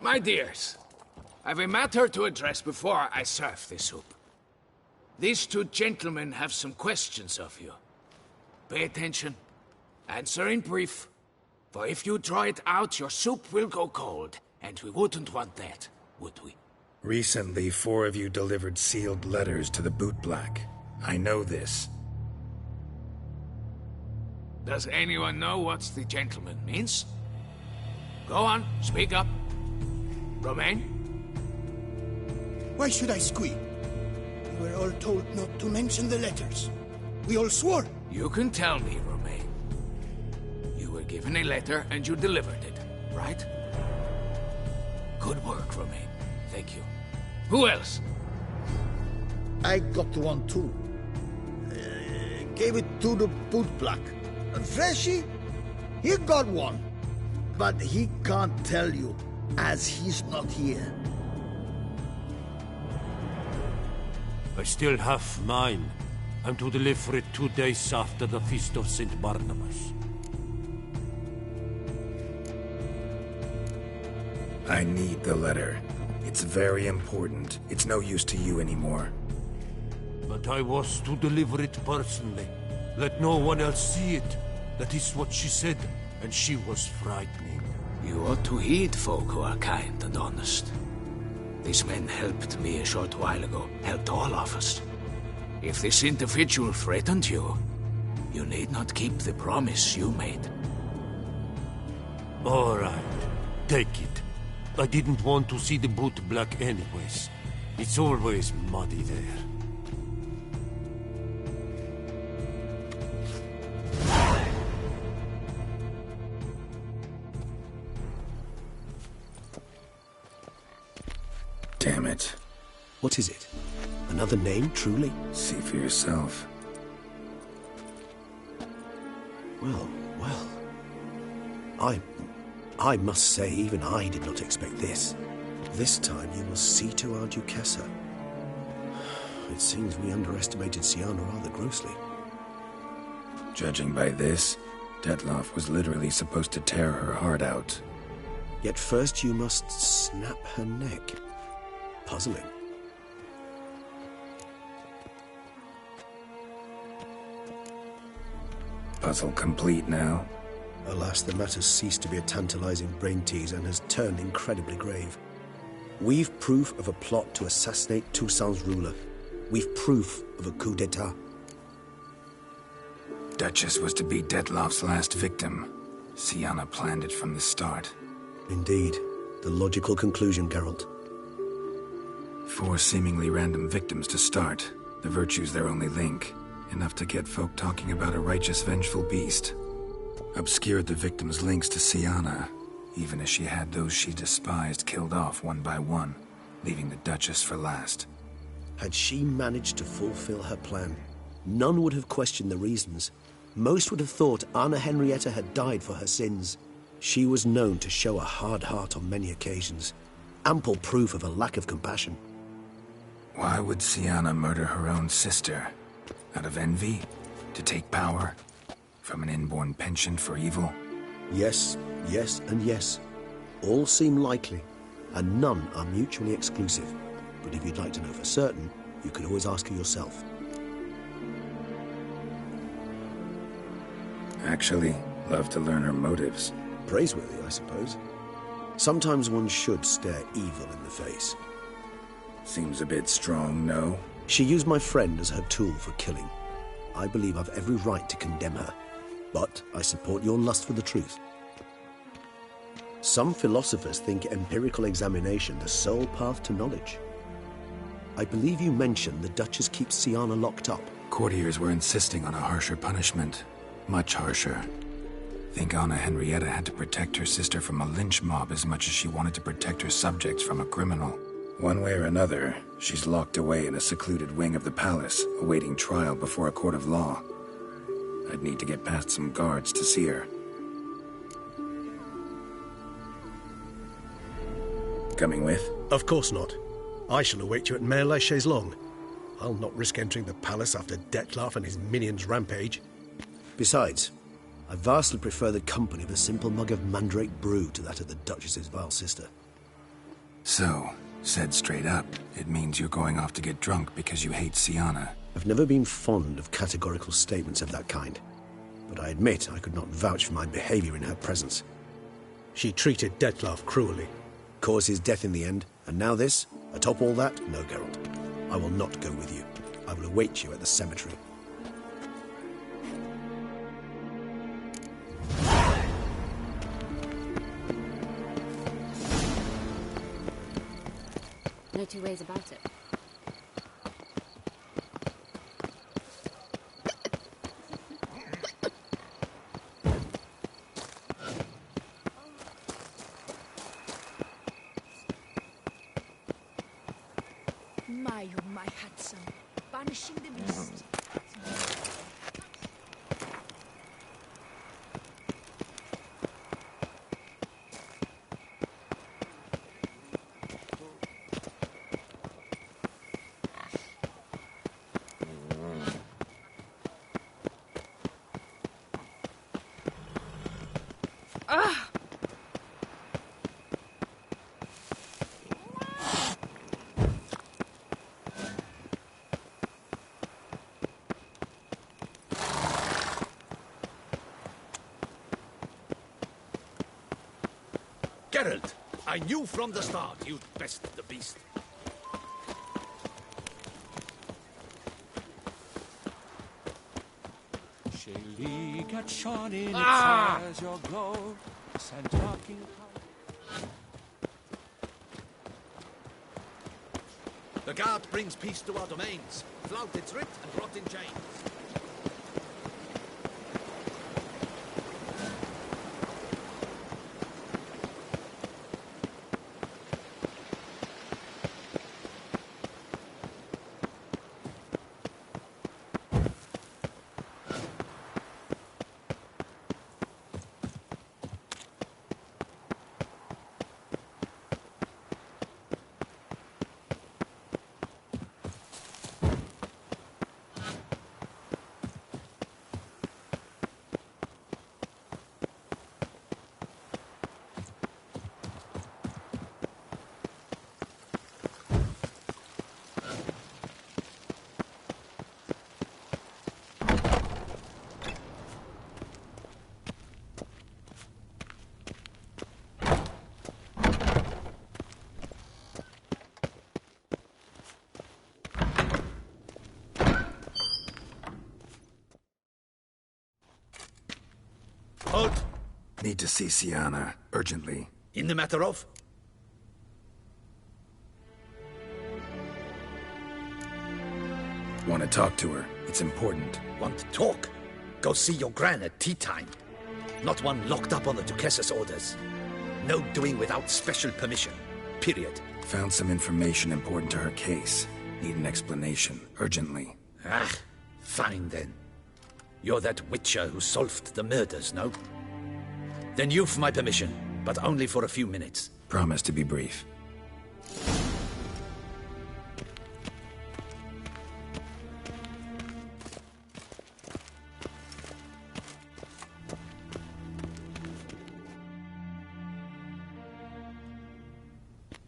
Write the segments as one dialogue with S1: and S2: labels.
S1: My dears, I've a matter to address before I serve the soup. These two gentlemen have some questions of you. Pay attention. Answer in brief. For if you draw it out, your soup will go cold. And we wouldn't want that, would we?
S2: Recently, 4 of you delivered sealed letters to the bootblack. I know this.
S1: Does anyone know what the gentleman means? Go on, speak up. Romain?
S3: Why should I squeal? We were all told not to mention the letters. We all swore.
S1: You can tell me, Romain. You were given a letter and you delivered it, right? Good work, Romain. Thank you. Who else?
S4: I got one too. Gave it to the bootblack. And Freshy, he got one. But he can't tell you, as he's not here.
S5: I still have mine. I'm to deliver it 2 days after the Feast of St. Barnabas.
S2: I need the letter. It's very important. It's no use to you anymore.
S5: But I was to deliver it personally. Let no one else see it. That is what she said, and she was frightening.
S1: You ought to heed folk who are kind and honest. These men helped me a short while ago, helped all of us. If this individual threatened you, you need not keep the promise you made.
S5: All right, take it. I didn't want to see the bootblack anyways. It's always muddy there.
S2: Damn it.
S6: What is it? Another name, truly?
S2: See for yourself.
S6: Well. I must say, even I did not expect this. This time you will see to our Duchessa. It seems we underestimated Siana rather grossly.
S2: Judging by this, Detloff was literally supposed to tear her heart out.
S6: Yet first you must snap her neck. Puzzling.
S2: Puzzle complete now.
S6: Alas, the matter's ceased to be a tantalizing brain tease and has turned incredibly grave. We've proof of a plot to assassinate Toussaint's ruler. We've proof of a coup d'etat.
S2: Duchess was to be Detloff's last victim. Siana planned it from the start.
S6: Indeed. The logical conclusion, Geralt.
S2: 4 seemingly random victims to start. The virtue's their only link. Enough to get folk talking about a righteous, vengeful beast. Obscured the victims' links to Siana, even as she had those she despised killed off one by one, leaving the Duchess for last.
S6: Had she managed to fulfill her plan, none would have questioned the reasons. Most would have thought Anna Henrietta had died for her sins. She was known to show a hard heart on many occasions. Ample proof of a lack of compassion.
S2: Why would Siana murder her own sister? Out of envy? To take power? From an inborn penchant for evil?
S6: Yes, yes, and yes. All seem likely, and none are mutually exclusive. But if you'd like to know for certain, you could always ask her yourself.
S2: Actually, love to learn her motives.
S6: Praiseworthy, I suppose. Sometimes one should stare evil in the face.
S2: Seems a bit strong, no?
S6: She used my friend as her tool for killing. I believe I've every right to condemn her. But I support your lust for the truth. Some philosophers think empirical examination the sole path to knowledge. I believe you mentioned the Duchess keeps Siana locked up.
S2: Courtiers were insisting on a harsher punishment. Much harsher. Think Anna Henrietta had to protect her sister from a lynch mob as much as she wanted to protect her subjects from a criminal. One way or another, she's locked away in a secluded wing of the palace, awaiting trial before a court of law. I'd need to get past some guards to see her. Coming with?
S6: Of course not. I shall await you at Mare la Chaise-Longue. I'll not risk entering the palace after Detloff and his minions rampage. Besides, I vastly prefer the company of a simple mug of mandrake brew to that of the Duchess's vile sister.
S2: So, said straight up, it means you're going off to get drunk because you hate Sienna.
S6: I've never been fond of categorical statements of that kind, but I admit I could not vouch for my behavior in her presence. She treated Dettlaff cruelly, caused his death in the end, and now this? Atop all that, no, Geralt. I will not go with you. I will await you at the cemetery.
S7: No two ways about it.
S8: My handsome, banishing the beast.
S9: Geralt, I knew from the start you'd best the beast.
S5: Shaylee got shone in its eyes, your glow, and talking.
S9: The guard brings peace to our domains. Flout its ripped and brought in chains. Halt!
S2: Need to see Sienna, urgently.
S9: In the matter of?
S2: Want to talk to her. It's important.
S9: Want to talk? Go see your gran at tea time. Not one locked up on the Duchess's orders. No doing without special permission. Period.
S2: Found some information important to her case. Need an explanation, urgently.
S9: Ah, fine then. You're that witcher who solved the murders, no? Then you've my permission, but only for a few minutes.
S2: Promise to be brief.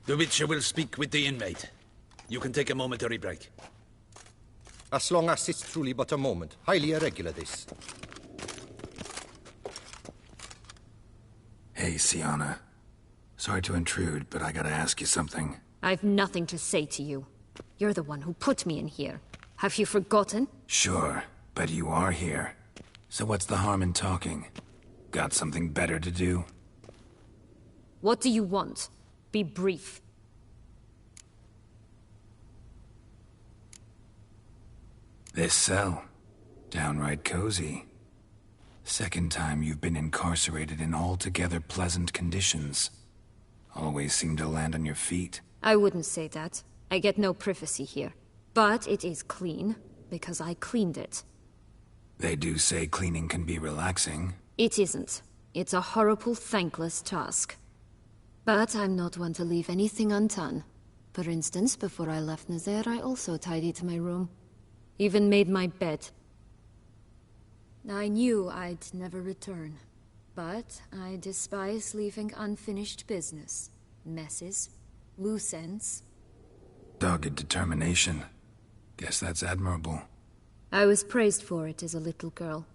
S9: The Witcher will speak with the inmate. You can take a momentary break.
S10: As long as it's truly but a moment. Highly irregular, this.
S2: Hey, Sienna. Sorry to intrude, but I gotta ask you something.
S7: I've nothing to say to you. You're the one who put me in here. Have you forgotten?
S2: Sure, but you are here. So what's the harm in talking? Got something better to do?
S7: What do you want? Be brief.
S2: This cell. Downright cozy. Second time you've been incarcerated in altogether pleasant conditions. Always seem to land on your feet.
S7: I wouldn't say that. I get no privacy here. But it is clean, because I cleaned it.
S2: They do say cleaning can be relaxing.
S7: It isn't. It's a horrible, thankless task. But I'm not one to leave anything undone. For instance, before I left Nazaire, I also tidied my room. Even made my bed. I knew I'd never return. But I despise leaving unfinished business. Messes. Loose ends.
S2: Dogged determination. Guess that's admirable.
S7: I was praised for it as a little girl.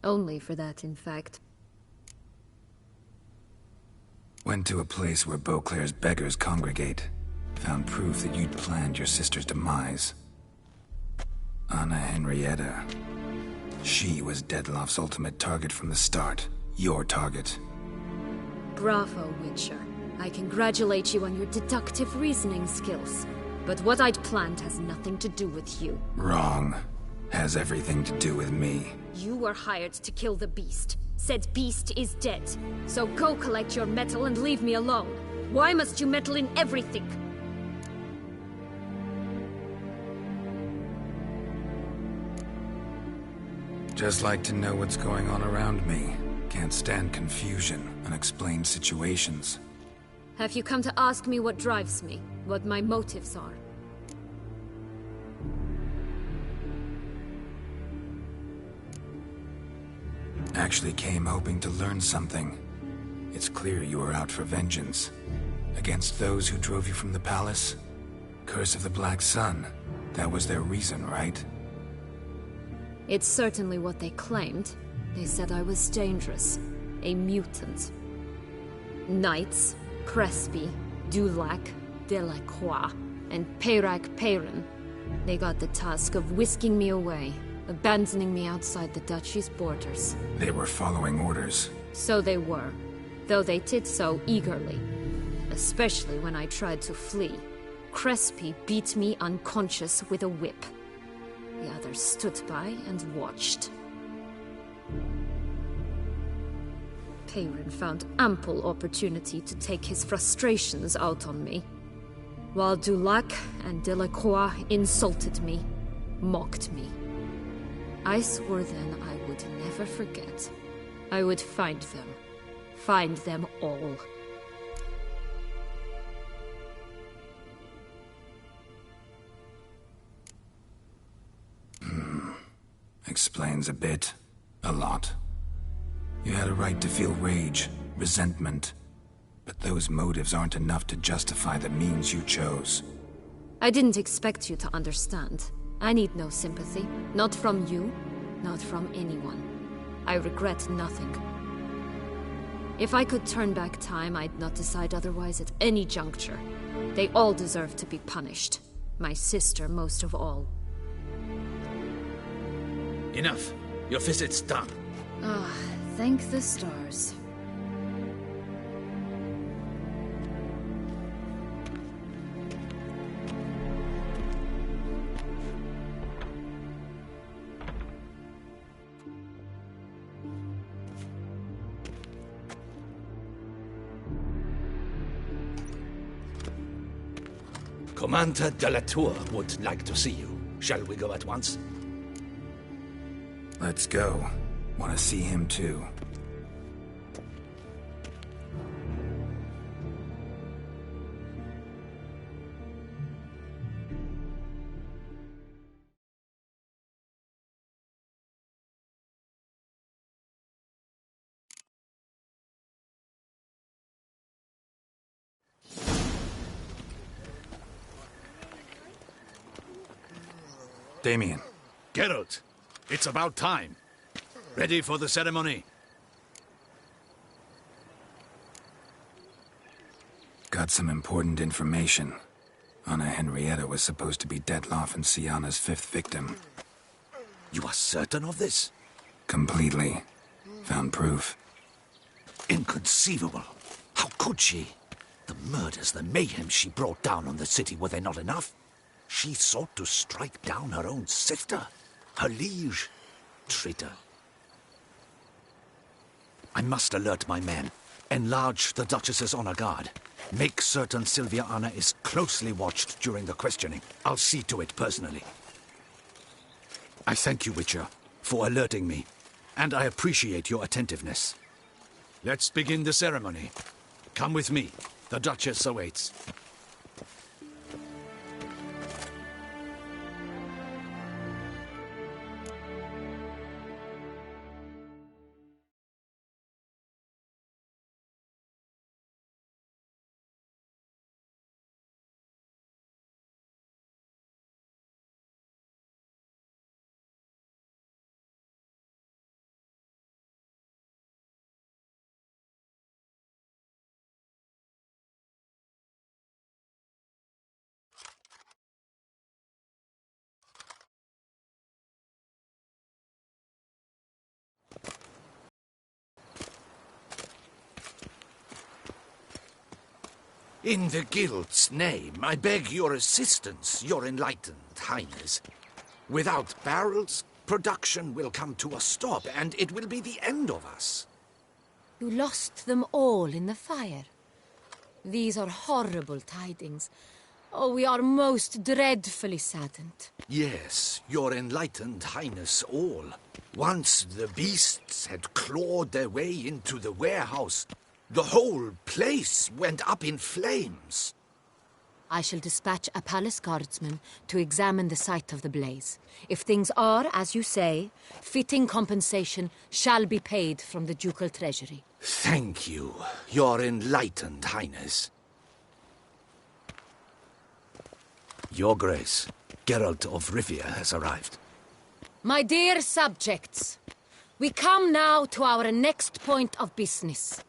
S7: Only for that, in fact.
S2: Went to a place where Beauclair's beggars congregate. Found proof that you'd planned your sister's demise. Anna Henrietta. She was Dettloff's ultimate target from the start. Your target.
S7: Bravo, Witcher. I congratulate you on your deductive reasoning skills. But what I'd planned has nothing to do with you.
S2: Wrong. Has everything to do with me.
S7: You were hired to kill the beast. Said beast is dead. So go collect your metal and leave me alone. Why must you meddle in everything?
S2: Just like to know what's going on around me. Can't stand confusion, unexplained situations.
S7: Have you come to ask me what drives me? What my motives are?
S2: Actually came hoping to learn something. It's clear you were out for vengeance. Against those who drove you from the palace? Curse of the Black Sun. That was their reason, right?
S7: It's certainly what they claimed. They said I was dangerous. A mutant. Knights, Crespi, Dulac, Delacroix, and Peyrac Peyron. They got the task of whisking me away, abandoning me outside the duchy's borders.
S2: They were following orders.
S7: So they were, though they did so eagerly. Especially when I tried to flee. Crespi beat me unconscious with a whip. The others stood by and watched. Peyron found ample opportunity to take his frustrations out on me, while Dulac and Delacroix insulted me, mocked me. I swore then I would never forget. I would find them all.
S2: Explains a bit. A lot. You had a right to feel rage, resentment. But those motives aren't enough to justify the means you chose.
S7: I didn't expect you to understand. I need no sympathy. Not from you, not from anyone. I regret nothing. If I could turn back time, I'd not decide otherwise at any juncture. They all deserve to be punished. My sister most of all.
S9: Enough. Your visit's done.
S7: Ah, thank the stars.
S9: Commander de la Tour would like to see you. Shall we go at once?
S2: Let's go. Want to see him too. Damien.
S9: Geralt, it's about time. Ready for the ceremony?
S2: Got some important information. Anna Henrietta was supposed to be Dettloff and Syanna's fifth victim.
S9: You are certain of this?
S2: Completely. Found proof.
S9: Inconceivable. How could she? The murders, the mayhem she brought down on the city, were they not enough? She sought to strike down her own sister, her liege. Traitor. I must alert my men. Enlarge the Duchess's honor guard. Make certain Sylvia Anna is closely watched during the questioning. I'll see to it personally. I thank you, Witcher, for alerting me, and I appreciate your attentiveness. Let's begin the ceremony. Come with me. The Duchess awaits. In the Guild's name, I beg your assistance, your enlightened highness. Without barrels, production will come to a stop, and it will be the end of us.
S8: You lost them all in the fire. These are horrible tidings. Oh, we are most dreadfully saddened.
S9: Yes, your enlightened highness all. Once the beasts had clawed their way into the warehouse, the whole place went up in flames.
S8: I shall dispatch a palace guardsman to examine the site of the blaze. If things are, as you say, fitting compensation shall be paid from the ducal treasury.
S9: Thank you, your enlightened highness. Your Grace, Geralt of Rivia has arrived.
S8: My dear subjects, we come now to our next point of business.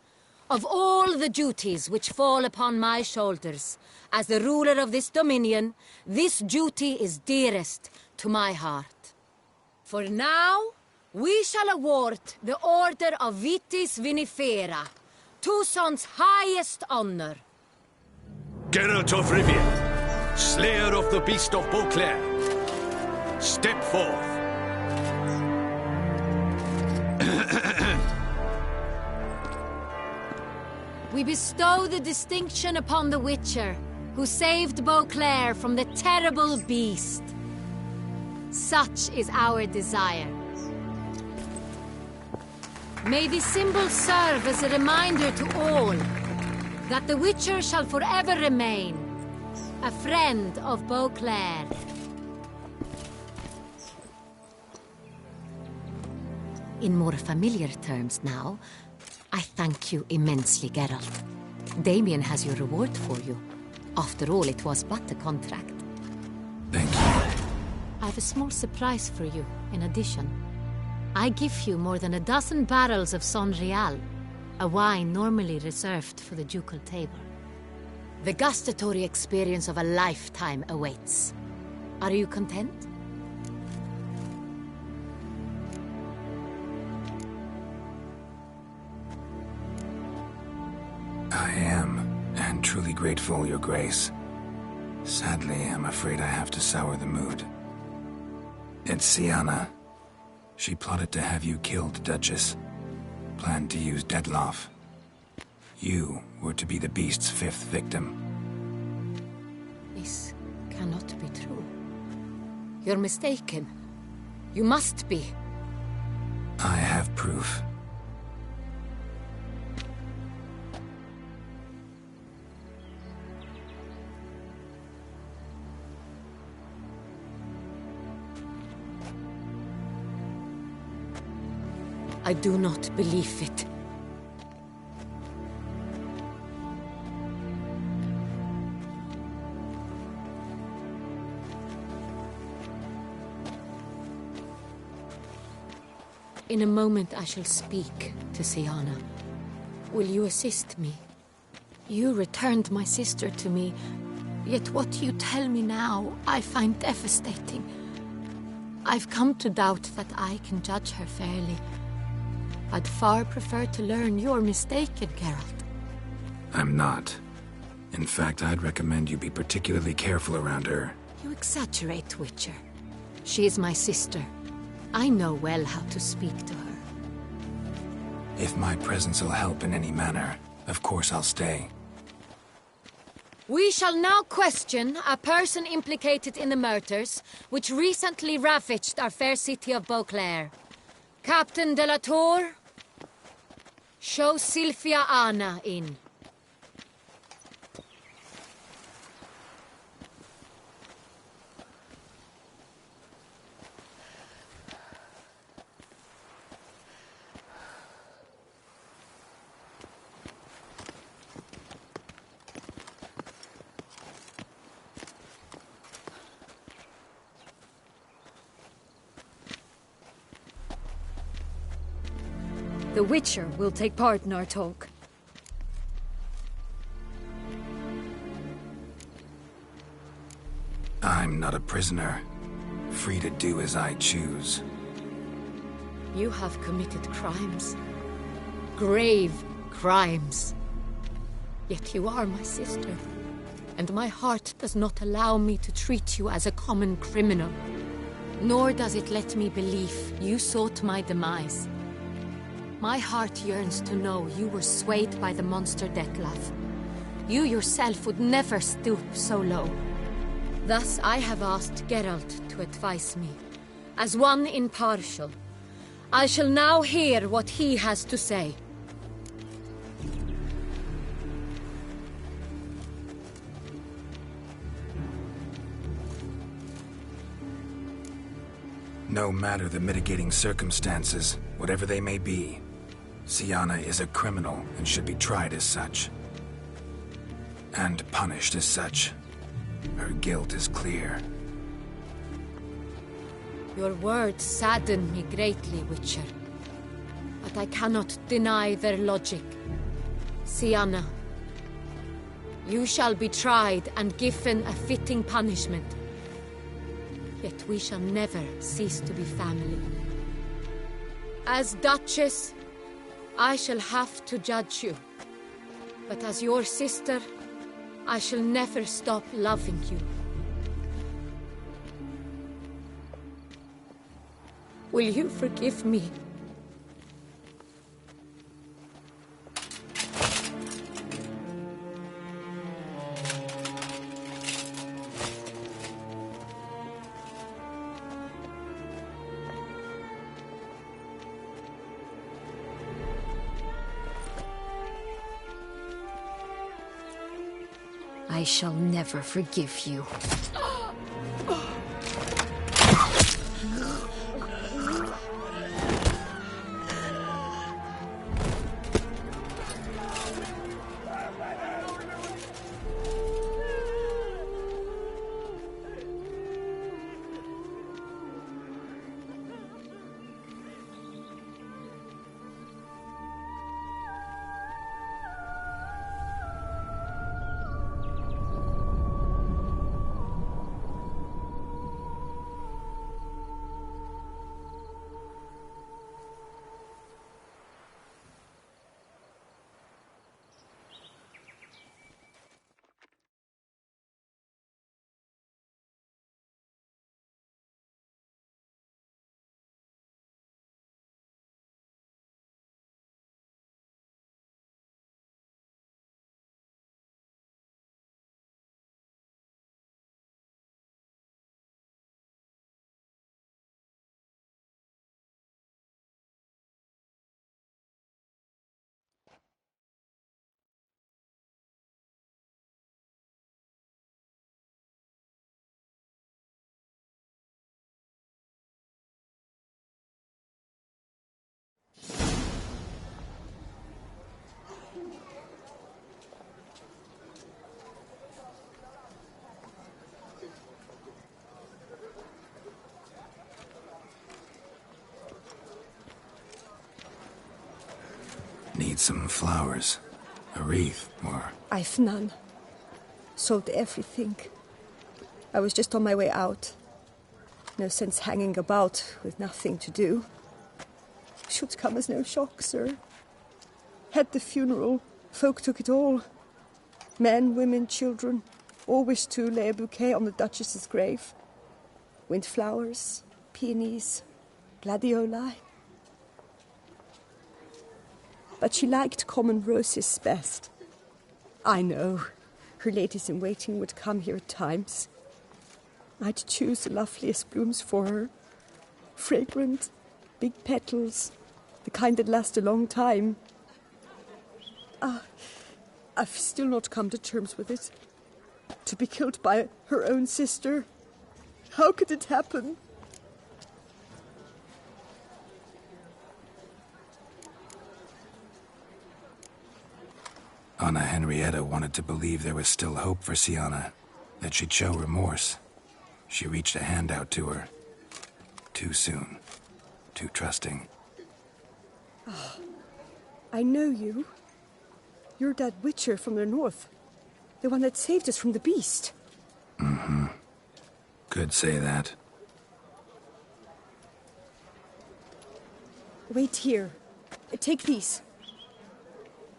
S8: Of all the duties which fall upon my shoulders, as the ruler of this dominion, this duty is dearest to my heart. For now, we shall award the Order of Vitis Vinifera, Tucson's highest honor.
S9: Geralt of Rivia, slayer of the beast of Beauclair, step forth.
S8: We bestow the distinction upon the Witcher, who saved Beauclair from the terrible beast. Such is our desire. May this symbol serve as a reminder to all that the Witcher shall forever remain a friend of Beauclair. In more familiar terms now, I thank you immensely, Geralt. Damien has your reward for you. After all, it was but a contract.
S2: Thank you.
S8: I have a small surprise for you, in addition. I give you more than 12 barrels of Son Real, a wine normally reserved for the ducal table. The gustatory experience of a lifetime awaits. Are you content?
S2: I am, and truly grateful, Your Grace. Sadly, I'm afraid I have to sour the mood. It's Sienna. She plotted to have you killed, Duchess. Planned to use Dettlaff. You were to be the beast's 5th victim.
S8: This cannot be true. You're mistaken. You must be.
S2: I have proof.
S8: I do not believe it. In a moment I shall speak to Sienna. Will you assist me? You returned my sister to me, yet what you tell me now I find devastating. I've come to doubt that I can judge her fairly. I'd far prefer to learn you're mistaken, Geralt.
S2: I'm not. In fact, I'd recommend you be particularly careful around her.
S8: You exaggerate, Witcher. She is my sister. I know well how to speak to her.
S2: If my presence will help in any manner, of course I'll stay.
S8: We shall now question a person implicated in the murders which recently ravaged our fair city of Beauclair. Captain de la Tour, show Sylvia Anna in.
S7: The Witcher will take part in our talk.
S2: I'm not a prisoner, free to do as I choose.
S8: You have committed crimes. Grave crimes. Yet you are my sister, and my heart does not allow me to treat you as a common criminal. Nor does it let me believe you sought my demise. My heart yearns to know you were swayed by the monster Dettlaff. You yourself would never stoop so low. Thus I have asked Geralt to advise me, as one impartial. I shall now hear what he has to say.
S2: No matter the mitigating circumstances, whatever they may be, Syanna is a criminal and should be tried as such. And punished as such. Her guilt is clear.
S8: Your words sadden me greatly, Witcher. But I cannot deny their logic. Syanna, you shall be tried and given a fitting punishment. Yet we shall never cease to be family. As Duchess, I shall have to judge you. But as your sister, I shall never stop loving you. Will you forgive me?
S7: I shall never forgive you.
S2: Need some flowers. A wreath, or...
S11: I've none. Sold everything. I was just on my way out. No sense hanging about with nothing to do. Should come as no shock, sir. Had the funeral. Folk took it all. Men, women, children. All wished to lay a bouquet on the Duchess's grave. Windflowers, peonies, gladioli. But she liked common roses best. I know, her ladies-in-waiting would come here at times. I'd choose the loveliest blooms for her. Fragrant, big petals, the kind that last a long time. I've still not come to terms with it. To be killed by her own sister. How could it happen?
S2: Anna Henrietta wanted to believe there was still hope for Syanna, that she'd show remorse. She reached a hand out to her. Too soon. Too trusting.
S11: Oh, I know you. You're that witcher from the north. The one that saved us from the beast.
S2: Mm-hmm. Could say that.
S11: Wait here. Take these.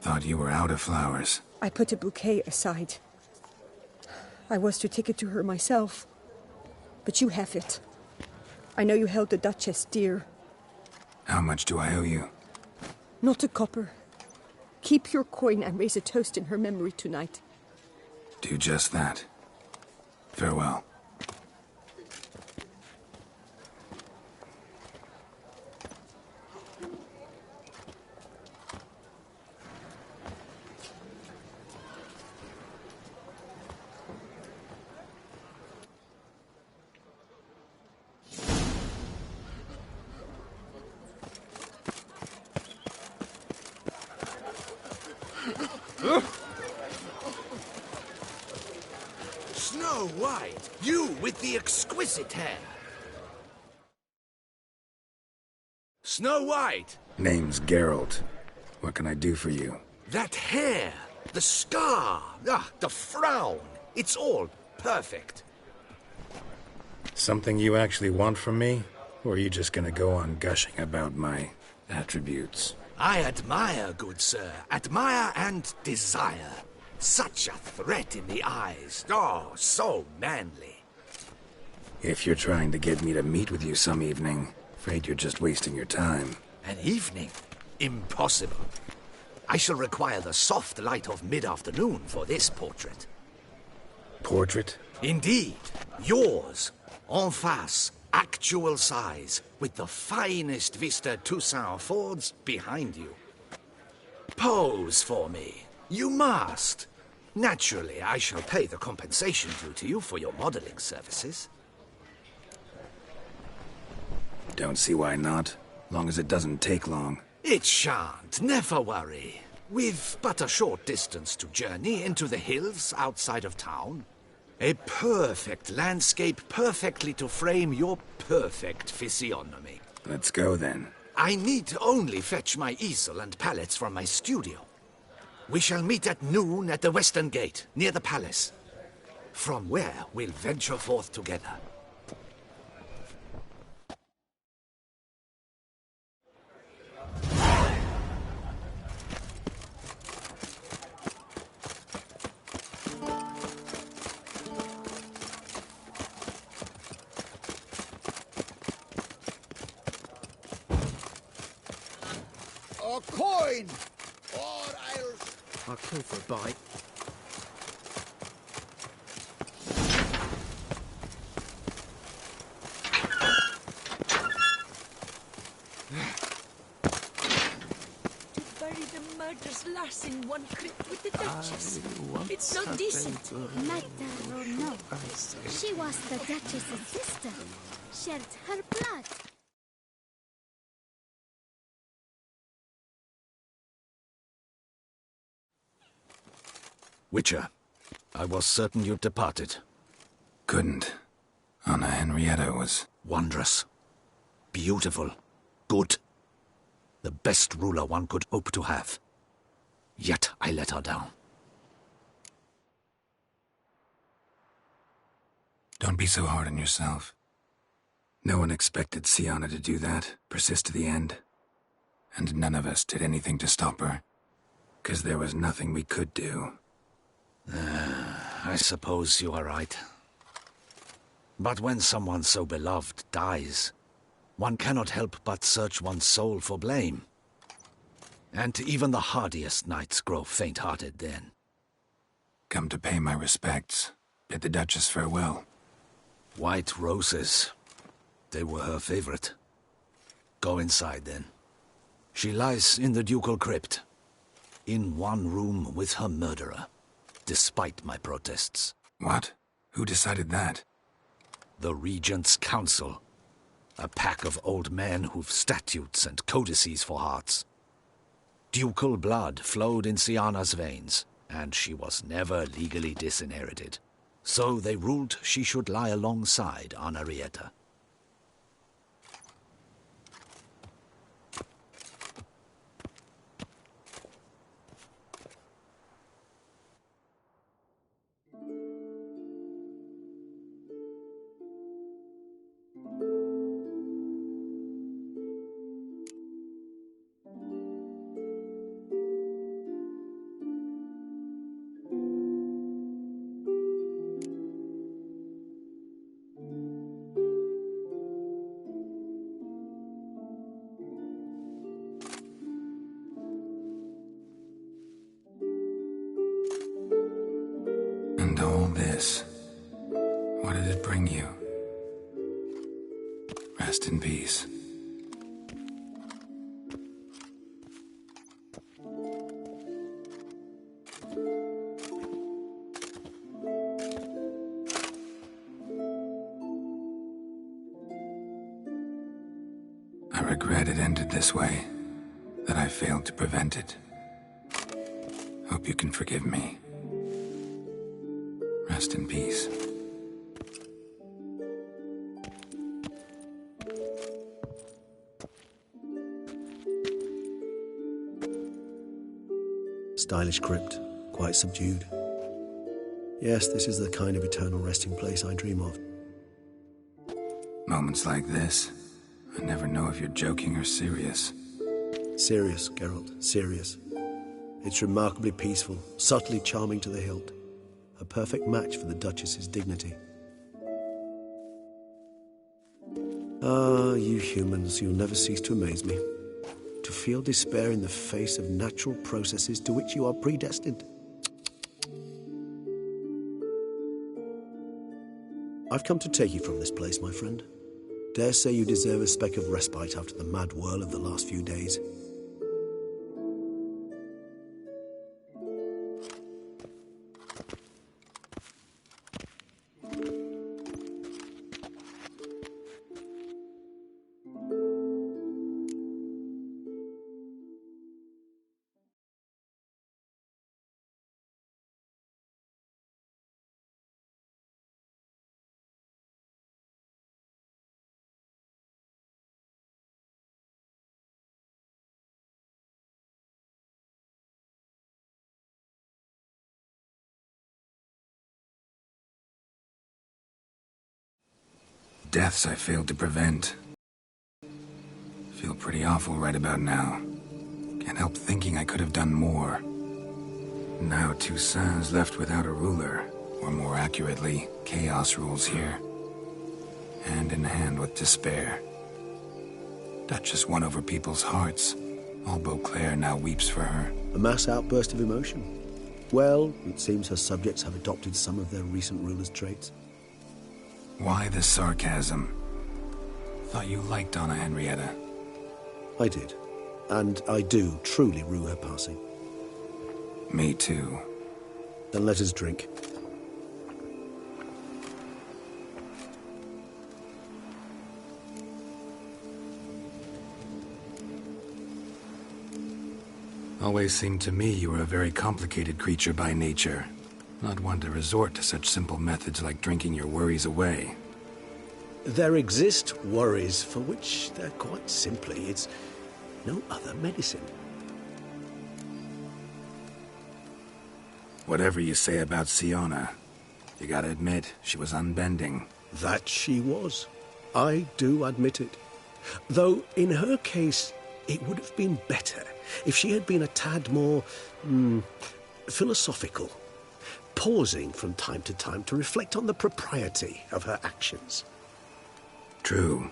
S2: Thought you were out of flowers.
S11: I put a bouquet aside. I was to take it to her myself. But you have it. I know you held the Duchess dear.
S2: How much do I owe you?
S11: Not a copper. Keep your coin and raise a toast in her memory tonight.
S2: Do just that. Farewell.
S9: Snow White, you with the exquisite hair. Snow White!
S2: Name's Geralt. What can I do for you?
S9: That hair, the scar, the frown, it's all perfect.
S2: Something you actually want from me? Or are you just gonna go on gushing about my attributes?
S9: I admire, good sir, admire and desire. Such a threat in the eyes, oh, so manly.
S2: If you're trying to get me to meet with you some evening, afraid you're just wasting your time.
S9: An evening? Impossible. I shall require the soft light of mid-afternoon for this portrait.
S2: Portrait?
S9: Indeed. Yours. En face. Actual size. With the finest vista Toussaint affords behind you. Pose for me. You must. Naturally, I shall pay the compensation due to you for your modeling services.
S2: Don't see why not. Long as it doesn't take long.
S9: It shan't, never worry. We've but a short distance to journey into the hills outside of town. A perfect landscape perfectly to frame your perfect physiognomy.
S2: Let's go then.
S9: I need only fetch my easel and palettes from my studio. We shall meet at noon at the western gate, near the palace. From where we'll venture forth together.
S4: A coin! Or
S6: I'll kill for a bite.
S12: To bury the murderous lass in one crypt with the Duchess. It's not decent.
S13: Matter or no, she was the Duchess's sister. Shared her blood.
S9: Witcher, I was certain you'd departed.
S2: Couldn't. Anna Henrietta was...
S9: Wondrous. Beautiful. Good. The best ruler one could hope to have. Yet I let her down.
S2: Don't be so hard on yourself. No one expected Sienna to do that, persist to the end. And none of us did anything to stop her. 'Cause there was nothing we could do.
S9: I suppose you are right. But when someone so beloved dies, one cannot help but search one's soul for blame. And even the hardiest knights grow faint-hearted then.
S2: Come to pay my respects. Bid the Duchess farewell.
S9: White roses. They were her favorite. Go inside then. She lies in the ducal crypt. In one room with her murderer. Despite my protests.
S2: What? Who decided that?
S9: The Regent's Council. A pack of old men who've statutes and codices for hearts. Ducal blood flowed in Sienna's veins, and she was never legally disinherited. So they ruled she should lie alongside Henrietta.
S2: honoring you. Rest in peace. I regret it ended this way, that I failed to prevent it. Hope you can forgive me. Rest in peace.
S6: Stylish crypt, quite subdued. Yes, this is the kind of eternal resting place I dream of.
S2: Moments like this, I never know if you're joking or serious.
S6: Serious, Geralt, serious. It's remarkably peaceful, subtly charming to the hilt. A perfect match for the Duchess's dignity. Ah, you humans, you'll never cease to amaze me. To feel despair in the face of natural processes to which you are predestined. I've come to take you from this place, my friend. Dare say you deserve a speck of respite after the mad whirl of the last few days.
S2: Deaths I failed to prevent. Feel pretty awful right about now. Can't help thinking I could have done more. Now Toussaint's left without a ruler, or more accurately, chaos rules here. Hand in hand with despair. Duchess won over people's hearts. All Beauclair now weeps for her.
S6: A mass outburst of emotion. Well, it seems her subjects have adopted some of their recent ruler's traits.
S2: Why the sarcasm? Thought you liked Donna Henrietta.
S6: I did. And I do truly rue her passing.
S2: Me too.
S6: Then let us drink.
S2: Always seemed to me you were a very complicated creature by nature. Not one to resort to such simple methods like drinking your worries away.
S6: There exist worries for which they're quite simply, it's no other medicine.
S2: Whatever you say about Siona, you gotta admit, she was unbending.
S6: That she was. I do admit it. Though, in her case, it would have been better if she had been a tad more, philosophical, pausing from time to time to reflect on the propriety of her actions.
S2: True.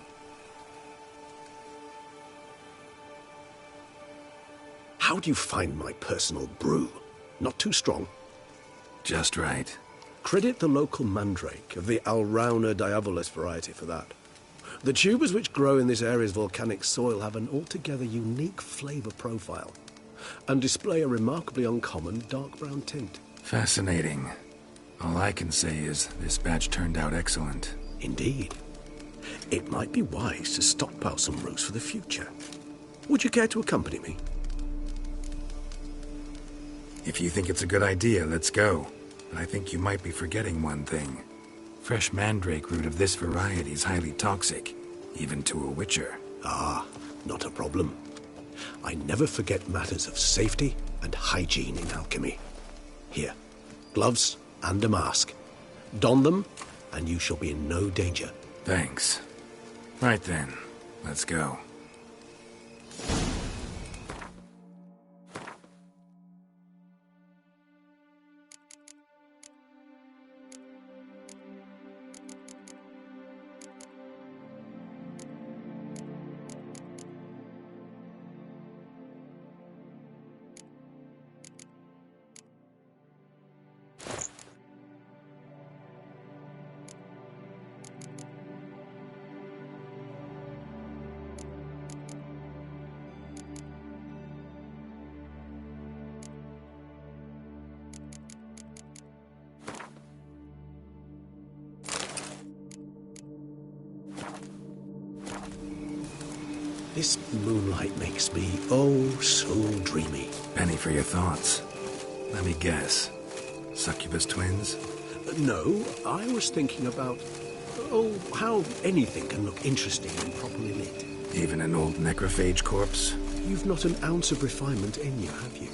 S6: How do you find my personal brew? Not too strong?
S2: Just right.
S6: Credit the local mandrake of the Alrauna diabolus variety for that. The tubers which grow in this area's volcanic soil have an altogether unique flavour profile and display a remarkably uncommon dark brown tint.
S2: Fascinating. All I can say is this batch turned out excellent.
S6: Indeed. It might be wise to stockpile some roots for the future. Would you care to accompany me?
S2: If you think it's a good idea, let's go. But I think you might be forgetting one thing. Fresh mandrake root of this variety is highly toxic, even to a witcher.
S6: Ah, not a problem. I never forget matters of safety and hygiene in alchemy. Here, gloves and a mask. Don them, and you shall be in no danger.
S2: Thanks. Right then, let's go.
S6: This moonlight makes me, oh, so dreamy.
S2: Penny for your thoughts. Let me guess. Succubus twins?
S6: No, I was thinking about, how anything can look interesting when properly lit.
S2: Even an old necrophage corpse?
S6: You've not an ounce of refinement in you, have you?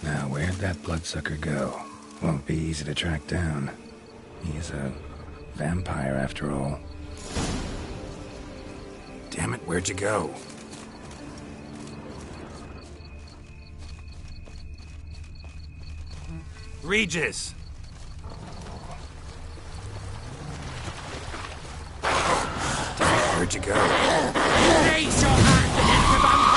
S2: Now, where'd that bloodsucker go? Won't be easy to track down. He's a vampire, after all. Damn it, where'd you go? Regis! Damn it, where'd you go?
S1: Raise your hand against the vampire!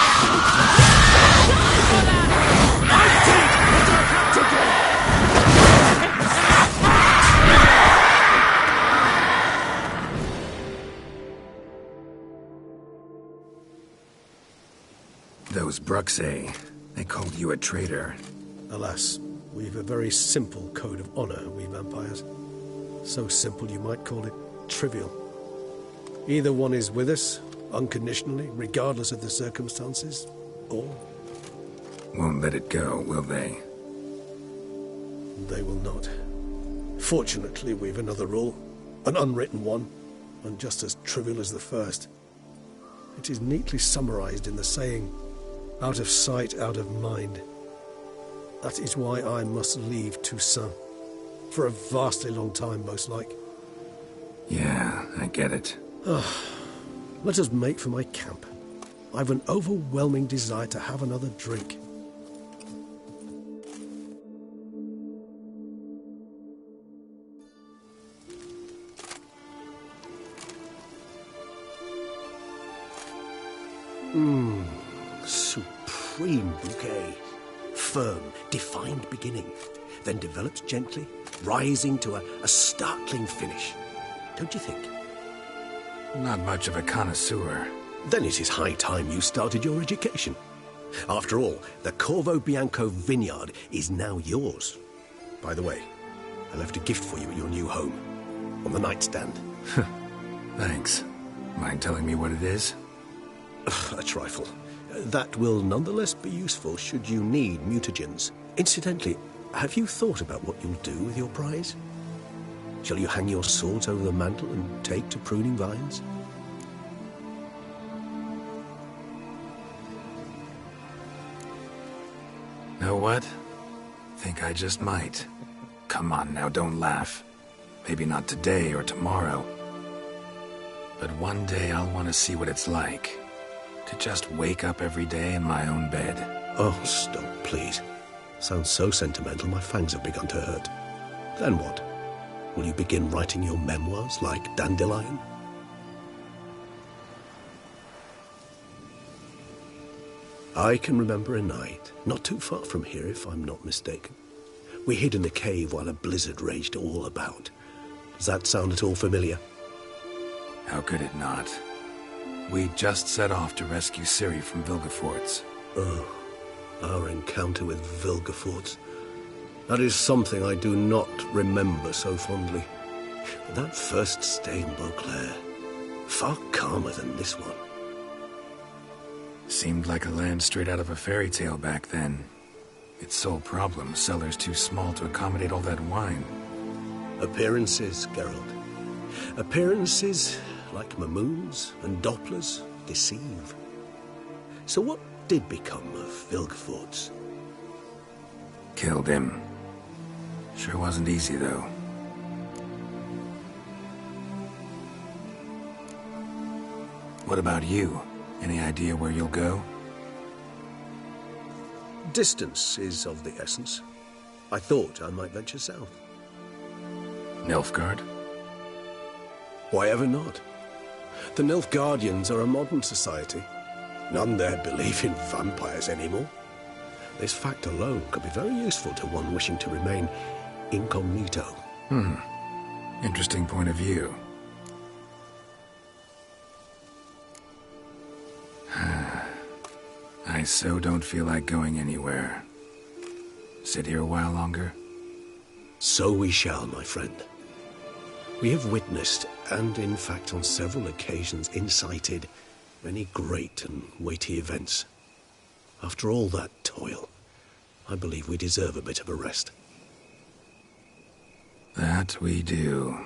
S2: Those Bruxay, they called you a traitor.
S6: Alas, we've a very simple code of honor, we vampires. So simple you might call it trivial. Either one is with us, unconditionally, regardless of the circumstances, or...
S2: Won't let it go, will they?
S6: They will not. Fortunately, we've another rule, an unwritten one, and just as trivial as the first. It is neatly summarized in the saying, out of sight, out of mind. That is why I must leave Toussaint. For a vastly long time, most like.
S2: Yeah, I get it.
S6: Let us make for my camp. I've an overwhelming desire to have another drink. Supreme bouquet. Firm, defined beginning, then develops gently, rising to a startling finish. Don't you think?
S2: Not much of a connoisseur.
S6: Then it is high time you started your education. After all, the Corvo Bianco vineyard is now yours. By the way, I left a gift for you at your new home, on the nightstand.
S2: Thanks. Mind telling me what it is?
S6: A trifle. That will nonetheless be useful should you need mutagens. Incidentally, have you thought about what you'll do with your prize? Shall you hang your swords over the mantle and take to pruning vines?
S2: Know what? Think I just might. Come on now, don't laugh. Maybe not today or tomorrow. But one day I'll want to see what it's like. To just wake up every day in my own bed.
S6: Oh, stop, please. Sounds so sentimental, my fangs have begun to hurt. Then what? Will you begin writing your memoirs like Dandelion? I can remember a night, not too far from here if I'm not mistaken. We hid in a cave while a blizzard raged all about. Does that sound at all familiar?
S2: How could it not? We just set off to rescue Ciri from Vilgefortz.
S6: Oh, our encounter with Vilgefortz. That is something I do not remember so fondly. But that first stay in Beauclair, far calmer than this one.
S2: Seemed like a land straight out of a fairy tale back then. Its sole problem, cellars too small to accommodate all that wine.
S6: Appearances, Geralt. Appearances, like Mamoons and Dopplers, deceive. So what did become of Vilgefortz?
S2: Killed him. Sure wasn't easy, though. What about you? Any idea where you'll go?
S6: Distance is of the essence. I thought I might venture south.
S2: Nilfgaard?
S6: Why ever not? The Nilfgaardians are a modern society. None there believe in vampires anymore. This fact alone could be very useful to one wishing to remain incognito.
S2: Interesting point of view. I so don't feel like going anywhere. Sit here a while longer?
S6: So we shall, my friend. We have witnessed, and in fact on several occasions incited, many great and weighty events. After all that toil, I believe we deserve a bit of a rest.
S2: That we do.